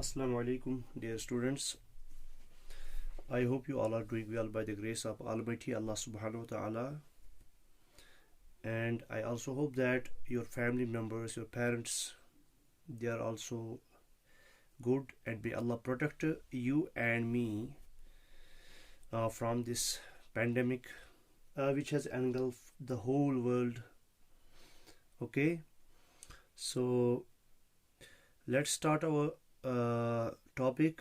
Assalamu alaikum, dear students. I hope you all are doing well by the grace of Almighty Allah subhanahu wa ta'ala. And I also hope that your family members, your parents, they are also good, and may Allah protect you and me from this pandemic which has engulfed the whole world. Okay, so let's start our topic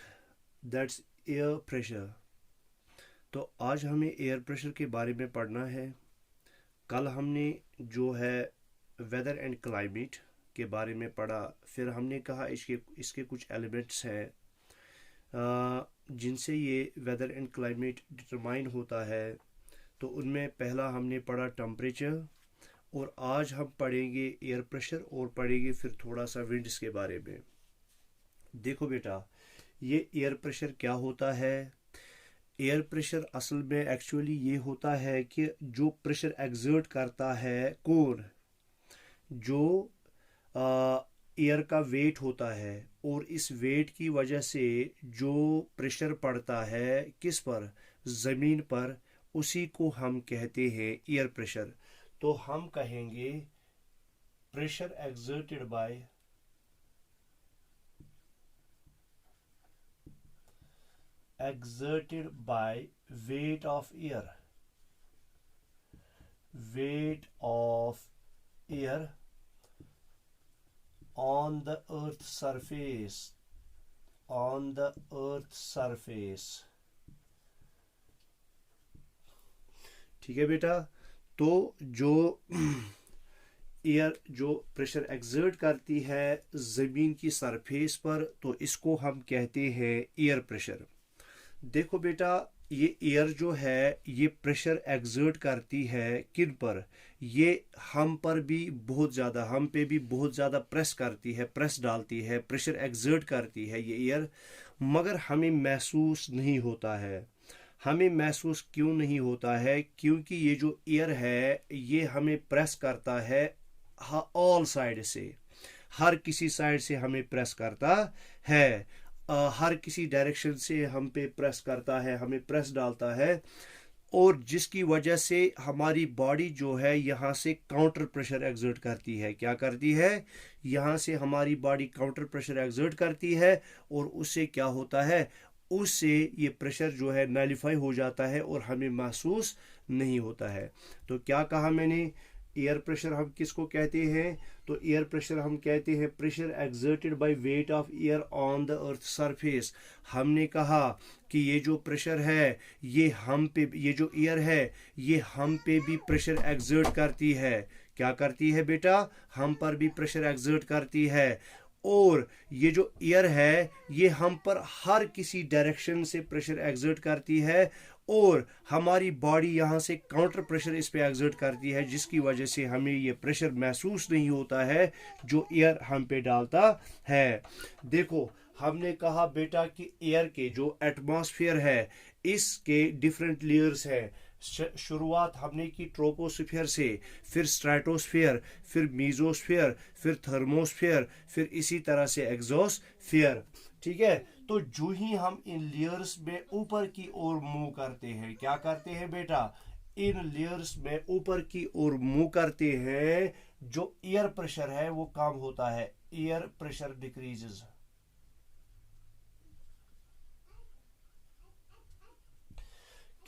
that's air pressure. तो आज हमें air pressure के बारे में पढ़ना है। कल हमने जो है वेदर एंड क्लाइमेट के बारे में पढ़ा, फिर हमने कहा इसके कुछ एलिमेंट्स हैं जिनसे ये वेदर एंड क्लाइमेट डिटरमाइन होता है। तो उनमें पहला हमने पढ़ा टेम्परेचर, और आज हम पढ़ेंगे एयर प्रेशर और पढ़ेंगे फिर थोड़ा सा विंड्स के बारे में। देखो बेटा, ये एयर प्रेशर क्या होता है। एयर प्रेशर असल में एक्चुअली ये होता है कि जो प्रेशर एक्सर्ट करता है कौन, जो एयर का वेट होता है, और इस वेट की वजह से जो प्रेशर पड़ता है किस पर, ज़मीन पर, उसी को हम कहते हैं एयर प्रेशर। तो हम कहेंगे pressure exerted by weight of air on the earth's surface। ठीक है बेटा, तो जो एयर जो प्रेशर एक्सर्ट करती है ज़मीन की सरफेस पर, तो इसको हम कहते हैं एयर प्रेशर। देखो बेटा, ये एयर जो है ये प्रेशर एक्सर्ट करती है किन पर, ये हम पर भी बहुत ज़्यादा, हम पे भी बहुत ज़्यादा प्रेस करती है, प्रेस डालती है, प्रेशर एक्सर्ट करती है ये एयर, मगर हमें महसूस नहीं होता है। हमें महसूस क्यों नहीं होता है? क्योंकि ये जो एयर है ये हमें प्रेस करता है ऑल साइड से, हर किसी साइड से हमें प्रेस करता है, हर किसी डायरेक्शन से हम पे प्रेस करता है, हमें प्रेस डालता है, और जिसकी वजह से हमारी बॉडी जो है यहाँ से काउंटर प्रेशर एक्सर्ट करती है। क्या करती है? यहाँ से हमारी बॉडी काउंटर प्रेशर एक्सर्ट करती है, और उससे क्या होता है, उससे ये प्रेशर जो है नलिफाई हो जाता है और हमें महसूस नहीं होता है। तो क्या कहा मैंने, एयर प्रेशर हम किसको कहते हैं? तो एयर प्रेशर हम कहते हैं pressure exerted by weight of air on the earth surface. हमने कहा कि ये जो प्रेशर है ये हम पे, ये जो एयर है ये हम पे भी प्रेशर एक्सर्ट करती है। क्या करती है बेटा? हम पर भी प्रेशर एक्सर्ट करती है, और ये जो एयर है ये हम पर हर किसी डायरेक्शन से प्रेशर एक्सर्ट करती है, और हमारी बॉडी यहाँ से काउंटर प्रेशर इस पे एक्सर्ट करती है, जिसकी वजह से हमें ये प्रेशर महसूस नहीं होता है जो एयर हम पे डालता है। देखो, हमने कहा बेटा कि एयर के जो एटमॉस्फेयर है इसके डिफरेंट लेयर्स हैं। शुरुआत हमने की ट्रोपोस्फीयर से, फिर स्ट्रेटोस्फीयर, फिर मीजोस्फीयर, फिर थर्मोस्फीयर, फिर इसी तरह से एक्सोस्फीयर। ठीक है, तो जो ही हम इन लेयर्स में ऊपर की ओर मूव करते हैं, क्या करते हैं बेटा, इन लेयर्स में ऊपर की ओर मूव करते हैं, जो एयर प्रेशर है वो कम होता है, एयर प्रेशर डिक्रीजेस।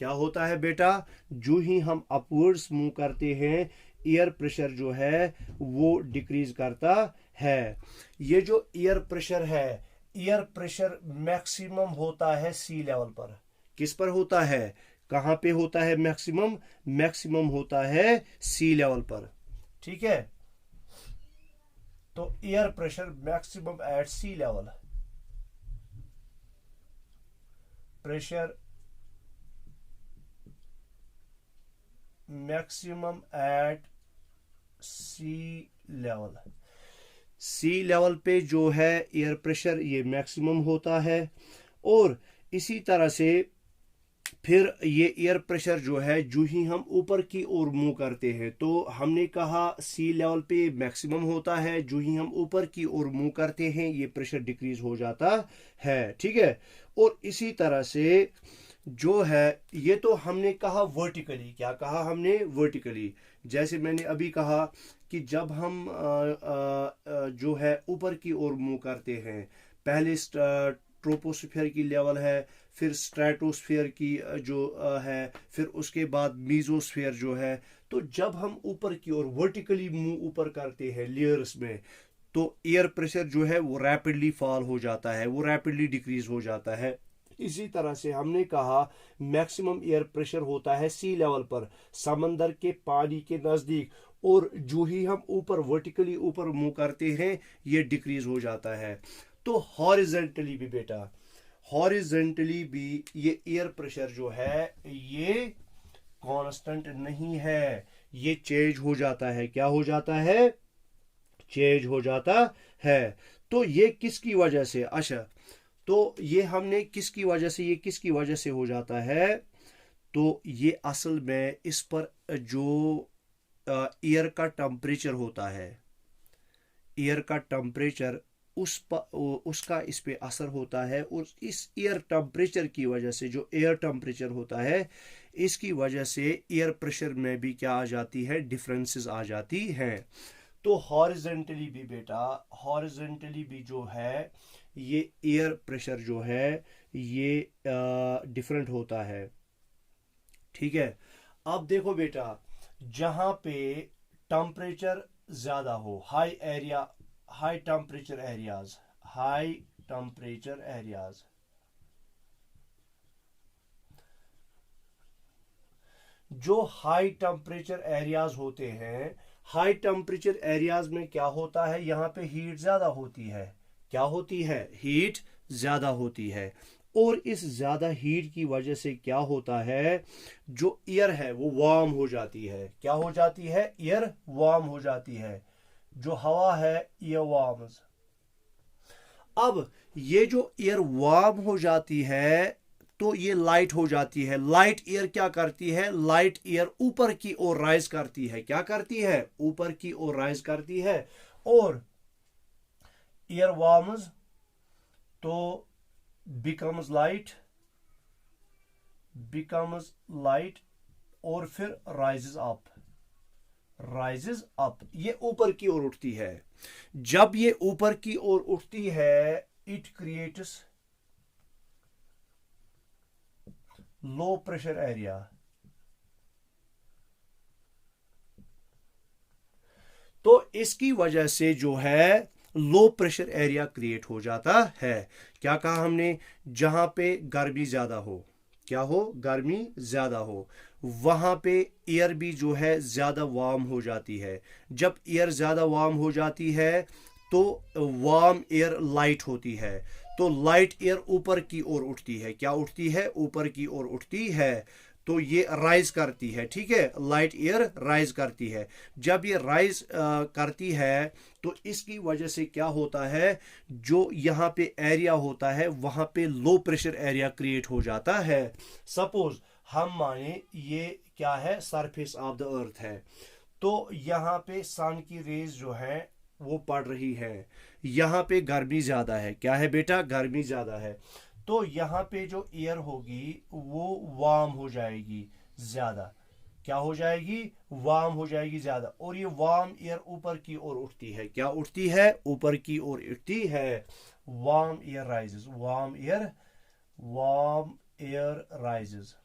क्या होता है बेटा, जो ही हम अपवर्ड्स मूव करते हैं एयर प्रेशर जो है वो डिक्रीज करता है। ये जो एयर प्रेशर है, एयर प्रेशर मैक्सिमम होता है सी लेवल पर। किस पर होता है? कहां पे होता है मैक्सिमम? मैक्सिमम होता है सी लेवल पर। ठीक है, तो एयर प्रेशर मैक्सिमम एट सी लेवल, प्रेशर मैक्सिमम एट सी लेवल। सी लेवल पे जो है एयर प्रेशर ये मैक्सिमम होता है, और इसी तरह से फिर ये एयर प्रेशर जो है जो ही हम ऊपर की ओर मूव करते हैं, तो हमने कहा सी लेवल पे मैक्सिमम होता है, जो ही हम ऊपर की ओर मूव करते हैं ये प्रेशर डिक्रीज हो जाता है। ठीक है, और इसी तरह से जो है ये तो हमने कहा वर्टिकली, क्या कहा हमने वर्टिकली, जैसे मैंने अभी कहा कि जब हम जो है ऊपर की ओर मूव करते हैं, पहले ट्रोपोस्फीयर की लेवल है, फिर स्ट्रेटोस्फीयर की जो है, फिर उसके बाद मीजोस्फीयर जो है, तो जब हम ऊपर की ओर वर्टिकली मूव ऊपर करते हैं लेयर्स में, तो एयर प्रेशर जो है वो रैपिडली फॉल हो जाता है, वो रैपिडली डिक्रीज हो जाता है। इसी तरह से हमने कहा मैक्सिमम एयर प्रेशर होता है सी लेवल पर, समंदर के पानी के नज़दीक, और जो ही हम ऊपर वर्टिकली ऊपर मूव करते हैं ये डिक्रीज हो जाता है। तो हॉरिजेंटली भी बेटा, हॉरिजेंटली भी ये एयर प्रेशर जो है ये कांस्टेंट नहीं है, ये चेंज हो जाता है। क्या हो जाता है? चेंज हो जाता है। तो ये किसकी वजह से? अच्छा, तो ये हमने किसकी वजह से, ये किसकी वजह से हो जाता है? तो ये असल में इस पर जो एयर का टेम्परेचर होता है, एयर का टेम्परेचर उसका इस पे असर होता है, और इस एयर टेम्परेचर की वजह से, जो एयर टेम्परेचर होता है इसकी वजह से एयर प्रेशर में भी क्या आ जाती है? डिफरेंसेस आ जाती हैं। तो हॉरिजेंटली भी बेटा, हॉरिजेंटली भी जो है ये एयर प्रेशर जो है ये डिफरेंट होता है। ठीक है, अब देखो बेटा, जहां पे टेम्परेचर ज्यादा हो, high area, high temperature areas, high temperature areas, जो हाई टेम्परेचर एरियाज होते हैं, हाई टेम्परेचर एरियाज में क्या होता है? यहाँ पे हीट ज्यादा होती है। क्या होती है? हीट ज्यादा होती है, और इस ज्यादा हीट की वजह से क्या होता है? जो एयर है वो वार्म हो जाती है। क्या हो जाती है? एयर वार्म हो जाती है, जो हवा है एयर वार्म्स। अब ये जो एयर वार्म हो जाती है तो ये लाइट हो जाती है। लाइट एयर क्या करती है? लाइट एयर ऊपर की ओर राइज करती है। क्या करती है? ऊपर की ओर राइज करती है, और एयर वार्म्स तो becomes light, और फिर rises up, ये ऊपर की ओर उठती है। जब ये ऊपर की ओर उठती है it creates low pressure area। तो इसकी वजह से जो है लो प्रेशर एरिया क्रिएट हो जाता है। क्या कहा हमने? जहां पे गर्मी ज्यादा हो, क्या हो? गर्मी ज्यादा हो, वहां पे एयर भी जो है ज्यादा वार्म हो जाती है। जब एयर ज्यादा वार्म हो जाती है तो वार्म एयर लाइट होती है, तो लाइट एयर ऊपर की ओर उठती है। क्या उठती है? ऊपर की ओर उठती है, तो ये राइज करती है। ठीक है, लाइट एयर राइज करती है। जब ये राइज करती है तो इसकी वजह से क्या होता है? जो यहाँ पे एरिया होता है वहां पे लो प्रेशर एरिया क्रिएट हो जाता है। सपोज हम माने ये क्या है? सरफेस ऑफ द अर्थ है, तो यहाँ पे सन की रेज जो है वो पड़ रही है, यहाँ पे गर्मी ज्यादा है। क्या है बेटा? गर्मी ज्यादा है, तो यहाँ पे जो एयर होगी वो वार्म हो जाएगी ज्यादा। क्या हो जाएगी? वार्म हो जाएगी ज्यादा, और ये वार्म एयर ऊपर की ओर उठती है। क्या उठती है? ऊपर की ओर उठती है। Warm air rises, warm air rises,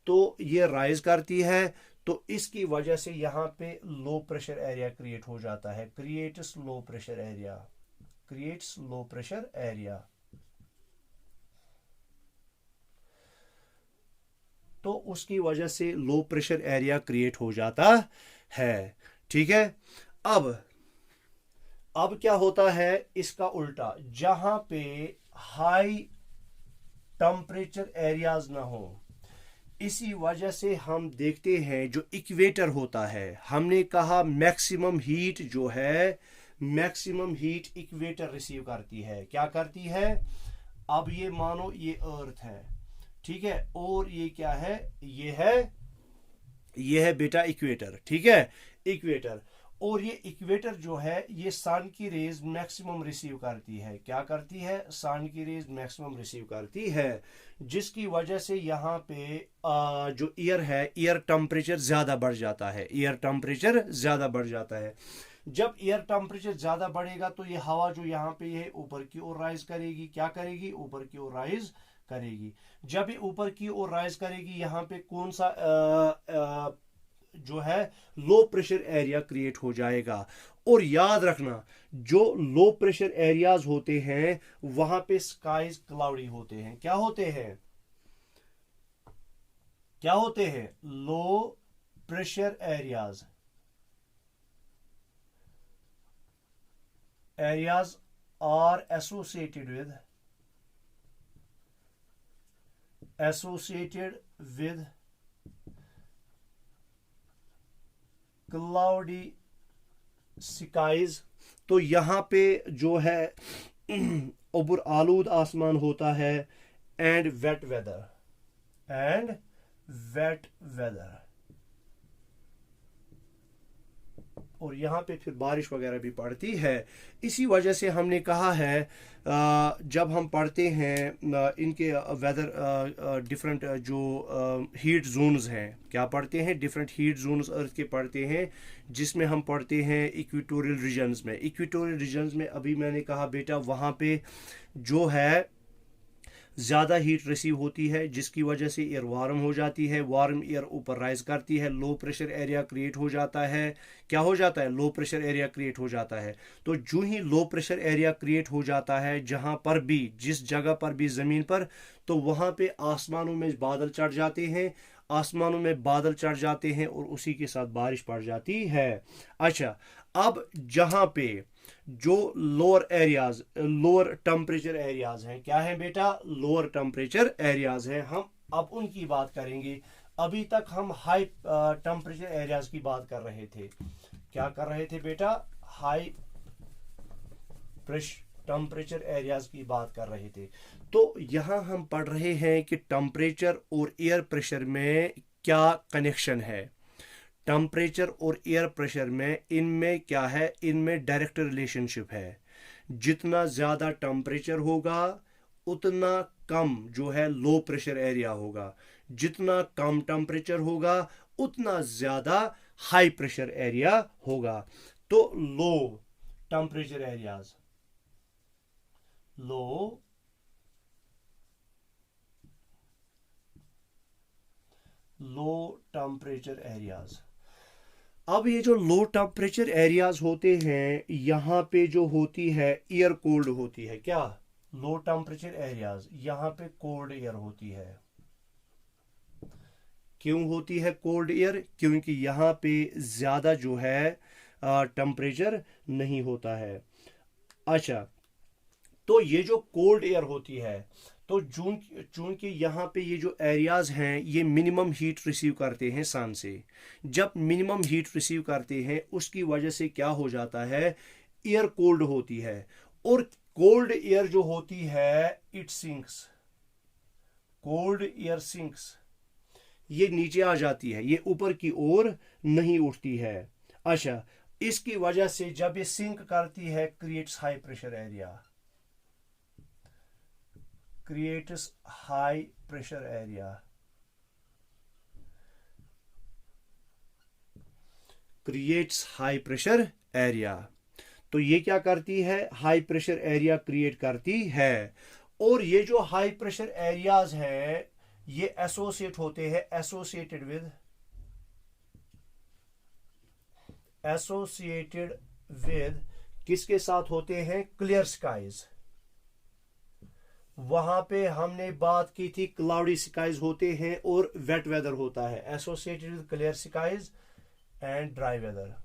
तो ये राइज करती है, तो इसकी वजह से यहाँ पे लो प्रेशर एरिया क्रिएट हो जाता है। क्रिएट्स लो प्रेशर एरिया, क्रिएट्स लो प्रेशर एरिया। तो उसकी वजह से लो प्रेशर एरिया क्रिएट हो जाता है। ठीक है, अब क्या होता है? इसका उल्टा, जहां पे हाई टेम्परेचर एरियाज ना हो, इसी वजह से हम देखते हैं जो इक्वेटर होता है, हमने कहा मैक्सिमम हीट जो है, मैक्सिमम हीट इक्वेटर रिसीव करती है। क्या करती है? अब ये मानो ये अर्थ है, ठीक है, और ये क्या है, ये है बेटा इक्वेटर, ठीक है, इक्वेटर। और ये इक्वेटर जो है ये सन की रेज मैक्सिमम रिसीव करती है, क्या करती है, सन की रेज मैक्सिमम रिसीव करती है, जिसकी वजह से यहाँ पे जो एयर है, एयर टेम्परेचर ज्यादा बढ़ जाता है, एयर टेम्परेचर ज्यादा बढ़ जाता है। जब एयर टेम्परेचर ज्यादा बढ़ेगा तो ये हवा जो यहाँ पे है ऊपर की ओर राइज करेगी, क्या करेगी, ऊपर की ओर राइज करेगी। जब ये ऊपर की ओर राइज करेगी, यहाँ पे कौन सा जो है लो प्रेशर एरिया क्रिएट हो जाएगा। और याद रखना, जो लो प्रेशर एरियाज होते हैं वहां पे स्काईज क्लाउडी होते हैं, क्या होते हैं, क्या होते हैं, low pressure areas, areas are associated with cloudy skies. तो यहां पे जो है उबुर आलूद आसमान होता है, एंड वेट वेदर, और यहाँ पे फिर बारिश वगैरह भी पड़ती है। इसी वजह से हमने कहा है जब हम पढ़ते हैं इनके वेदर डिफरेंट जो हीट जोन्स हैं, क्या पढ़ते हैं, डिफरेंट हीट जोन्स अर्थ के पढ़ते हैं, जिसमें हम पढ़ते हैं इक्वेटोरियल रीजन्स में। इक्वेटोरियल रीजन्स में अभी मैंने कहा बेटा वहाँ पे जो है ज़्यादा हीट रिसीव होती है, जिसकी वजह से एयर वार्म हो जाती है, वार्म एयर ऊपर राइज करती है, लो प्रेशर एरिया क्रिएट हो जाता है, क्या हो जाता है, लो प्रेशर एरिया क्रिएट हो जाता है। तो जो ही लो प्रेशर एरिया क्रिएट हो जाता है जहां पर भी, जिस जगह पर भी ज़मीन पर, तो वहां पे आसमानों में बादल चढ़ जाते हैं, आसमानों में बादल चढ़ जाते हैं और उसी के साथ बारिश पड़ जाती है। अच्छा, अब जहां पे जो lower areas, lower temperature areas हैं, क्या है बेटा, लोअर टेम्परेचर एरियाज हैं, हम अब उनकी बात करेंगे। अभी तक हम हाई टेम्परेचर एरियाज की बात कर रहे थे, क्या कर रहे थे बेटा, हाई टेम्परेचर एरियाज की बात कर रहे थे। तो यहां हम पढ़ रहे हैं कि टेम्परेचर और एयर प्रेशर में क्या कनेक्शन है, टेम्परेचर और एयर प्रेशर में, इनमें क्या है, इनमें डायरेक्ट रिलेशनशिप है। जितना ज़्यादा टेम्परेचर होगा उतना कम जो है लो प्रेशर एरिया होगा, जितना कम टेम्परेचर होगा उतना ज़्यादा हाई प्रेशर एरिया होगा। तो low temperature areas, low temperature areas. अब ये जो लो टेम्परेचर एरियाज होते हैं, यहाँ पे जो होती है एयर कोल्ड होती है, क्या, लो टेम्परेचर एरियाज, यहाँ पे कोल्ड एयर होती है। क्यों होती है कोल्ड एयर, क्योंकि यहाँ पे ज्यादा जो है टेम्परेचर नहीं होता है। अच्छा, तो ये जो कोल्ड एयर होती है, तो चूंकि यहाँ पे ये जो एरियाज हैं ये मिनिमम हीट रिसीव करते हैं सन से, जब मिनिमम हीट रिसीव करते हैं उसकी वजह से क्या हो जाता है, एयर कोल्ड होती है, और कोल्ड एयर जो होती है it sinks, cold air sinks, ये नीचे आ जाती है, ये ऊपर की ओर नहीं उठती है। अच्छा, इसकी वजह से जब ये सिंक करती है creates high pressure area, creates high pressure area, creates high pressure area। तो ये क्या करती है, हाई प्रेशर एरिया क्रिएट करती है। और ये जो हाई प्रेशर एरियाज हैं ये एसोसिएट होते हैं, एसोसिएटेड विद किसके साथ होते हैं, क्लियर स्काईज। वहां पे हमने बात की थी क्लाउडी स्काईज होते हैं और वेट वेदर होता है, associated with clear skies and dry weather.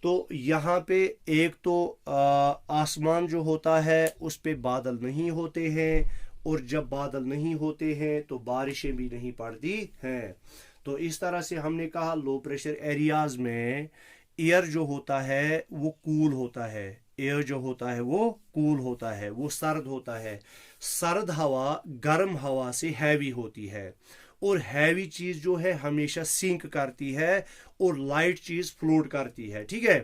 तो यहाँ पे एक तो आसमान जो होता है उस पे बादल नहीं होते हैं, और जब बादल नहीं होते हैं तो बारिशें भी नहीं पड़ती हैं। तो इस तरह से हमने कहा लो प्रेशर एरियाज में एयर जो होता है वो कूल होता है, एयर जो होता है वो कूल होता है, वो सर्द होता है। सर्द हवा गर्म हवा से हैवी होती है, और हैवी चीज जो है हमेशा सिंक करती है और लाइट चीज फ्लोट करती है, ठीक है।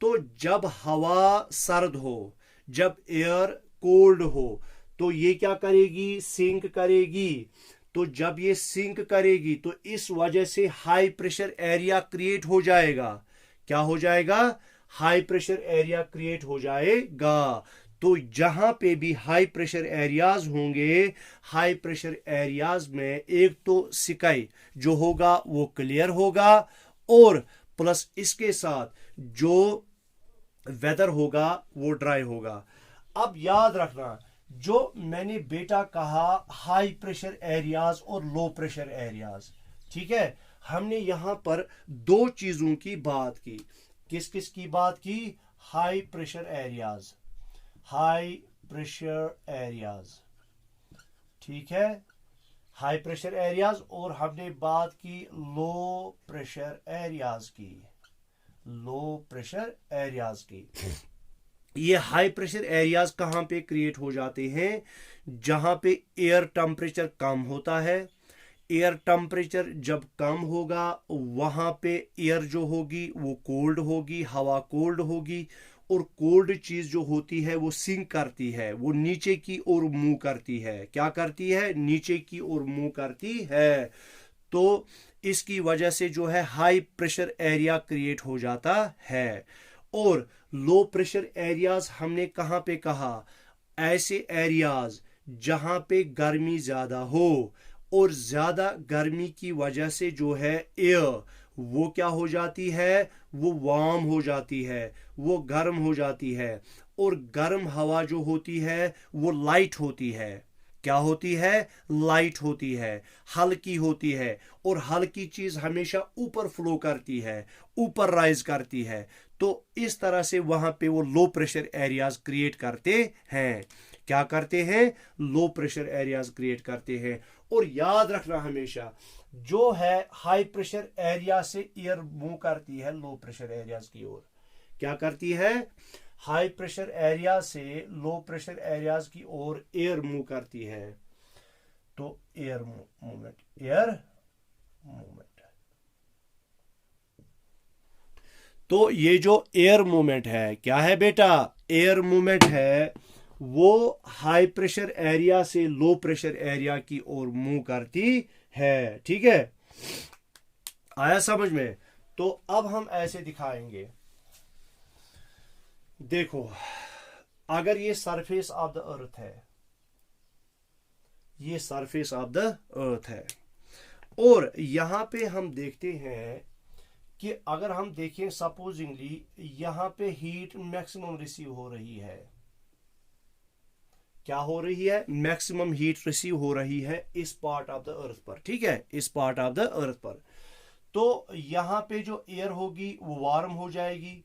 तो जब हवा सर्द हो, जब एयर कोल्ड हो, तो ये क्या करेगी, सिंक करेगी। तो जब ये सिंक करेगी तो इस वजह से हाई प्रेशर एरिया क्रिएट हो जाएगा। क्या हो जाएगा, हाई प्रेशर एरिया क्रिएट हो जाएगा। तो जहां पे भी हाई प्रेशर एरियाज होंगे, हाई प्रेशर एरियाज में एक तो स्काई जो होगा वो क्लियर होगा, और प्लस इसके साथ जो वेदर होगा वो ड्राई होगा। अब याद रखना, जो मैंने बेटा कहा हाई प्रेशर एरियाज और लो प्रेशर एरियाज, ठीक है। हमने यहां पर दो चीजों की बात की। किस किस की बात की, high pressure areas, high pressure areas, ठीक है, हाई प्रेशर एरियाज। और हमने बात की लो प्रेशर एरियाज की, लो प्रेशर एरियाज की। ये हाई प्रेशर एरियाज कहां पे क्रिएट हो जाते हैं, जहां पे एयर टेम्परेचर कम होता है। एयर टेम्परेचर जब कम होगा वहां पे एयर जो होगी वो कोल्ड होगी, हवा कोल्ड होगी, और कोल्ड चीज जो होती है वो सिंक करती है, वो नीचे की ओर मूव करती है। क्या करती है, नीचे की ओर मूव करती है। तो इसकी वजह से जो है हाई प्रेशर एरिया क्रिएट हो जाता है। और लो प्रेशर एरियाज हमने कहां पे कहा, ऐसे एरियाज जहां पे गर्मी ज्यादा हो, और ज्यादा गर्मी की वजह से जो है एयर वो क्या हो जाती है, वो वार्म हो जाती है, वो गर्म हो जाती है। और गर्म हवा जो होती है वो लाइट होती है। क्या होती है, लाइट होती है, हल्की होती है। और हल्की चीज हमेशा ऊपर फ्लो करती है, ऊपर राइज करती है। तो इस तरह से वहां पे वो लो प्रेशर एरियाज क्रिएट करते हैं। क्या करते हैं, लो प्रेशर एरियाज क्रिएट करते हैं। और याद रखना हमेशा, जो है हाई प्रेशर एरिया से एयर मूव करती है लो प्रेशर एरियाज की ओर। क्या करती है, हाई प्रेशर एरिया से लो प्रेशर एरियाज की ओर एयर मूव करती है। तो एयर मूवमेंट, एयर मूवमेंट। तो ये जो एयर मूवमेंट है, क्या है बेटा, एयर मूवमेंट है, वो हाई प्रेशर एरिया से लो प्रेशर एरिया की ओर मूव करती है, ठीक है। आया समझ में। तो अब हम ऐसे दिखाएंगे, देखो, अगर ये सरफेस ऑफ द अर्थ है, ये सरफेस ऑफ द अर्थ है, और यहां पे हम देखते हैं कि अगर हम देखें सपोजिंगली यहां पे हीट मैक्सिमम रिसीव हो रही है। क्या हो रही है, मैक्सिमम हीट रिसीव हो रही है इस पार्ट ऑफ द अर्थ पर, ठीक है, इस पार्ट ऑफ द अर्थ पर। तो यहां पे जो एयर होगी वो वार्म हो जाएगी।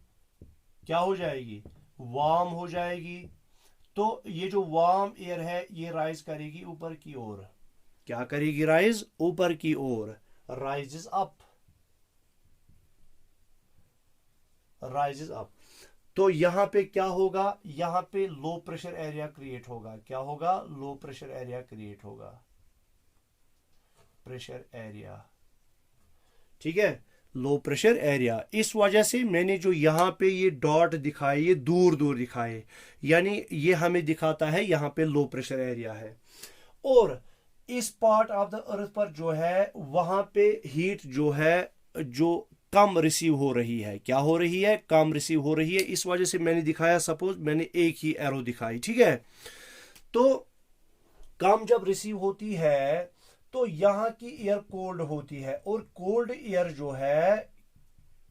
क्या हो जाएगी, वार्म हो जाएगी। तो ये जो वार्म एयर है ये राइज करेगी ऊपर की ओर। क्या करेगी, राइज ऊपर की ओर, राइजेस अप, राइजेस अप। तो यहां पे क्या होगा, यहां पे लो प्रेशर एरिया क्रिएट होगा। क्या होगा, लो प्रेशर एरिया क्रिएट होगा, प्रेशर एरिया, ठीक है, लो प्रेशर एरिया। इस वजह से मैंने जो यहां पे ये डॉट दिखाए, ये दूर दूर दिखाए, यानी ये हमें दिखाता है यहां पे लो प्रेशर एरिया है। और इस पार्ट ऑफ द अर्थ पर जो है वहां पे हीट जो है जो कम रिसीव हो रही है। क्या हो रही है, कम रिसीव हो रही है। इस वजह से मैंने दिखाया, सपोज मैंने एक ही एरो दिखाई, ठीक है। तो कम जब रिसीव होती है तो यहां की एयर कोल्ड होती है, और कोल्ड एयर जो है,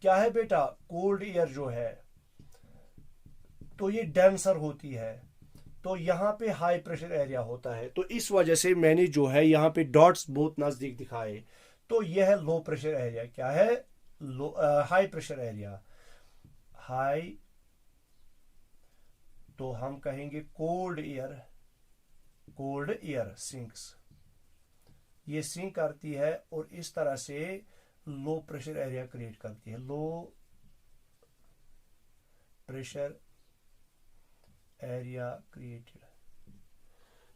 क्या है बेटा, कोल्ड एयर जो है तो ये डेंसर होती है। तो यहां पे हाई प्रेशर एरिया होता है। तो इस वजह से मैंने जो है यहां पे डॉट्स बहुत नजदीक दिखाए। तो यह है लो प्रेशर एरिया। क्या है, लो हाई प्रेशर एरिया, हाई। तो हम कहेंगे cold air, cold air sinks, ये सिंक करती है और इस तरह से लो प्रेशर एरिया क्रिएट करती है, लो प्रेशर एरिया क्रिएटेड,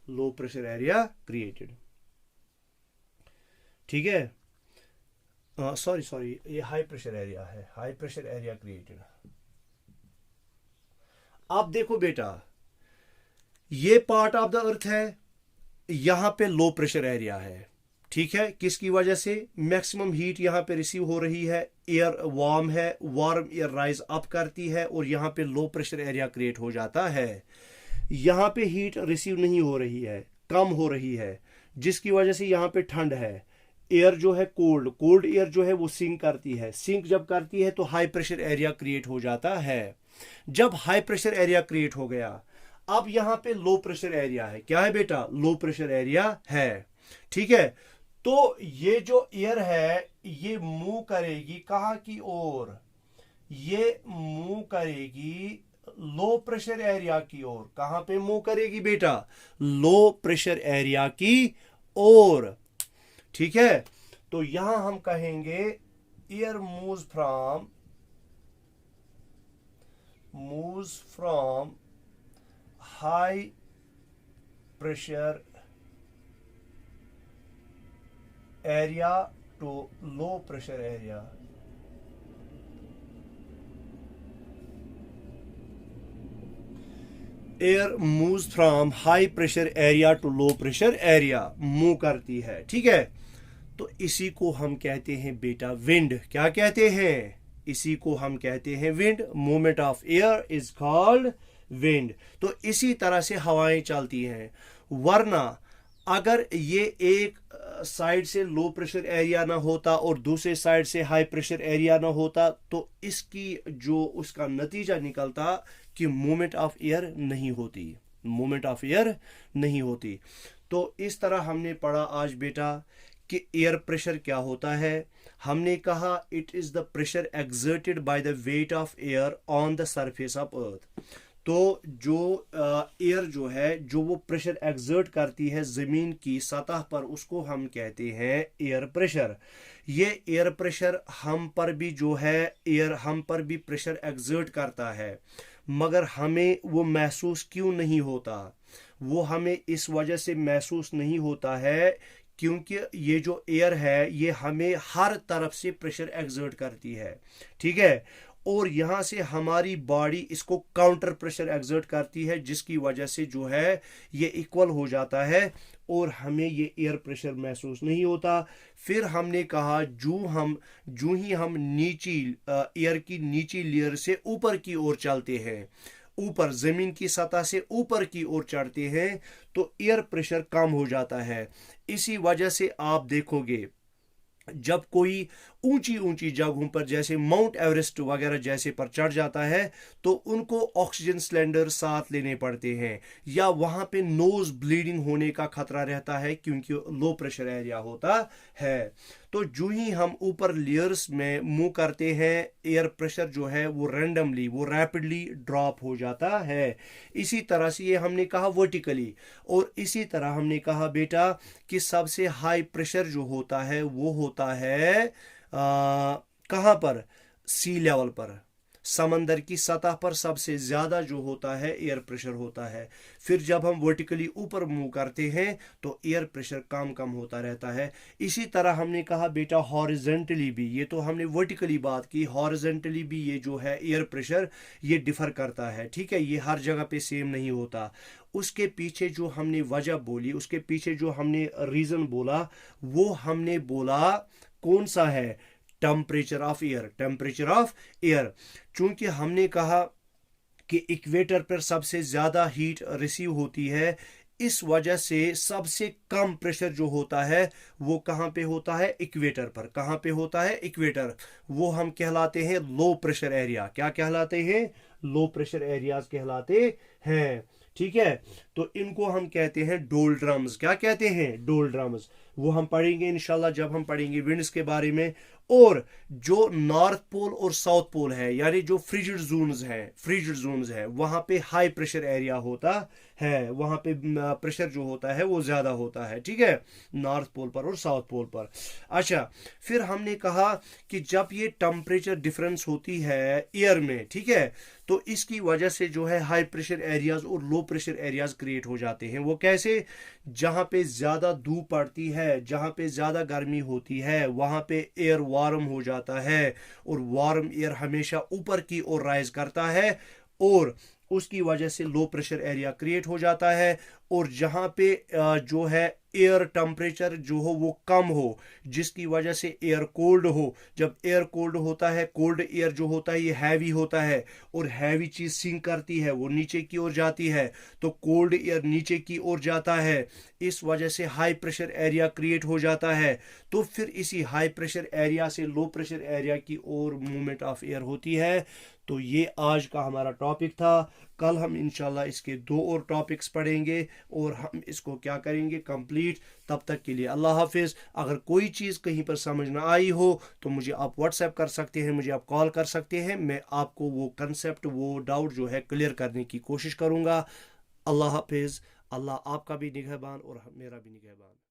लो प्रेशर एरिया क्रिएटेड, ठीक है। सॉरी ये हाई प्रेशर एरिया है, हाई प्रेशर एरिया क्रिएटेड। अब देखो बेटा, ये पार्ट ऑफ द अर्थ है, यहां पे लो प्रेशर एरिया है, ठीक है। किसकी वजह से? मैक्सिमम हीट यहां पे रिसीव हो रही है, एयर वार्म है, वार्म एयर राइज अप करती है और यहां पे लो प्रेशर एरिया क्रिएट हो जाता है। यहां पे हीट रिसीव नहीं हो रही है, कम हो रही है, जिसकी वजह से यहां पे ठंड है, एयर जो है कोल्ड एयर जो है वो सिंक करती है, सिंक जब करती है तो हाई प्रेशर एरिया क्रिएट हो जाता है। जब हाई प्रेशर एरिया क्रिएट हो गया, अब यहां पे लो प्रेशर एरिया है, क्या है बेटा? लो प्रेशर एरिया है, ठीक है। तो ये जो एयर है ये मूव करेगी कहां की ओर? ये मूव करेगी लो प्रेशर एरिया की ओर। कहां पे मूव करेगी बेटा? लो प्रेशर एरिया की ओर, ठीक है। तो यहां हम कहेंगे air moves from high pressure area to low pressure area. Air moves from high pressure area to low pressure area, move करती है, ठीक है। तो इसी को हम कहते हैं बेटा विंड। क्या कहते हैं? इसी को हम कहते हैं wind. Movement of air is called wind. तो इसी तरह से हवाएं चलती हैं, वरना अगर ये एक साइड से लो प्रेशर एरिया ना होता और दूसरे साइड से हाई प्रेशर एरिया ना होता तो इसकी जो उसका नतीजा निकलता कि मूवमेंट ऑफ एयर नहीं होती, मूवमेंट ऑफ एयर नहीं होती। तो इस तरह हमने पढ़ा आज बेटा कि एयर प्रेशर क्या होता है। हमने कहा it is the pressure exerted by the weight of air on the surface of earth. तो जो एयर जो है जो वो प्रेशर एक्सर्ट करती है जमीन की सतह पर, उसको हम कहते हैं एयर प्रेशर। ये एयर प्रेशर हम पर भी जो है, एयर हम पर भी प्रेशर एक्सर्ट करता है, मगर हमें वो महसूस क्यों नहीं होता? वो हमें इस वजह से महसूस नहीं होता है क्योंकि ये जो एयर है ये हमें हर तरफ से प्रेशर एक्सर्ट करती है, ठीक है। और यहाँ से हमारी बॉडी इसको काउंटर प्रेशर एक्सर्ट करती है, जिसकी वजह से जो है ये इक्वल हो जाता है और हमें ये एयर प्रेशर महसूस नहीं होता। फिर हमने कहा जो ही हम नीची एयर की नीची लेयर से ऊपर की ओर चलते हैं, ऊपर जमीन की सतह से ऊपर की ओर चढ़ते हैं, तो एयर प्रेशर कम हो जाता है। इसी वजह से आप देखोगे जब कोई ऊंची ऊंची जगहों पर जैसे माउंट एवरेस्ट वगैरह जैसे पर चढ़ जाता है तो उनको ऑक्सीजन सिलेंडर साथ लेने पड़ते हैं, या वहां पे नोज ब्लीडिंग होने का खतरा रहता है क्योंकि लो प्रेशर एरिया होता है। तो जो ही हम ऊपर लेयर्स में मूव करते हैं, एयर प्रेशर जो है वो रैंडमली, वो रैपिडली ड्रॉप हो जाता है। इसी तरह से ये हमने कहा वर्टिकली, और इसी तरह हमने कहा बेटा कि सबसे हाई प्रेशर जो होता है वो होता है कहाँ पर? सी लेवल पर, समंदर की सतह पर सबसे ज्यादा जो होता है एयर प्रेशर होता है। फिर जब हम वर्टिकली ऊपर मूव करते हैं तो एयर प्रेशर कम होता रहता है। इसी तरह हमने कहा बेटा हॉरिजेंटली भी, ये तो हमने वर्टिकली बात की, हॉरिजेंटली भी ये जो है एयर प्रेशर ये डिफर करता है, ठीक है। ये हर जगह पे सेम नहीं होता। उसके पीछे जो हमने वजह बोली, उसके पीछे जो हमने रीजन बोला, वो हमने बोला कौन सा है? Temperature of air, temperature of air. चूंकि हमने कहा कि इक्वेटर पर सबसे ज्यादा हीट रिसीव होती है, इस वजह से सबसे कम प्रेशर जो होता है वो कहां पे होता है? इक्वेटर पर। कहां पे होता है? इक्वेटर। वो हम कहलाते हैं लो प्रेशर एरिया। क्या कहलाते हैं? लो प्रेशर एरियाज कहलाते हैं, ठीक है। तो इनको हम कहते हैं डोल्ड्रम्स। क्या कहते हैं? डोल्ड्रम्स। वो हम पढ़ेंगे इंशाल्लाह जब हम पढ़ेंगे विंड्स के बारे में। और जो नॉर्थ पोल और साउथ पोल है, यानी जो फ्रिजिड जोन्स है वहां पे हाई प्रेशर एरिया होता है, वहाँ पे प्रेशर जो होता है वो ज़्यादा होता है, ठीक है, नॉर्थ पोल पर और साउथ पोल पर। अच्छा, फिर हमने कहा कि जब ये टेम्परेचर डिफरेंस होती है एयर में, ठीक है, तो इसकी वजह से जो है हाई प्रेशर एरियाज और लो प्रेशर एरियाज क्रिएट हो जाते हैं। वो कैसे? जहाँ पे ज़्यादा धूप पड़ती है, जहाँ पे ज़्यादा गर्मी होती है, वहाँ पे एयर वार्म हो जाता है, और वार्म एयर हमेशा ऊपर की ओर राइज करता है, और उसकी वजह से लो प्रेशर एरिया क्रिएट हो जाता है। और जहाँ पे जो है एयर टेम्परेचर जो हो वो कम हो, जिसकी वजह से एयर कोल्ड हो, जब एयर कोल्ड होता है, कोल्ड एयर जो होता है ये हैवी होता है, और हैवी चीज़ सिंक करती है, वो नीचे की ओर जाती है, तो कोल्ड एयर नीचे की ओर जाता है, इस वजह से हाई प्रेशर एरिया क्रिएट हो जाता है। तो फिर इसी हाई प्रेशर एरिया से लो प्रेशर एरिया की ओर मूवमेंट ऑफ एयर होती है। तो ये आज का हमारा टॉपिक था। कल हम इंशाल्लाह इसके 2 और टॉपिक्स पढ़ेंगे और हम इसको क्या करेंगे, कंप्लीट। तब तक के लिए अल्लाह हाफिज़। अगर कोई चीज़ कहीं पर समझ ना आई हो तो मुझे आप व्हाट्सएप कर सकते हैं, मुझे आप कॉल कर सकते हैं, मैं आपको वो कंसेप्ट, वो डाउट जो है क्लियर करने की कोशिश करूँगा। अल्लाह हाफिज़। अल्लाह आपका भी निगहबान और मेरा भी निगहबान।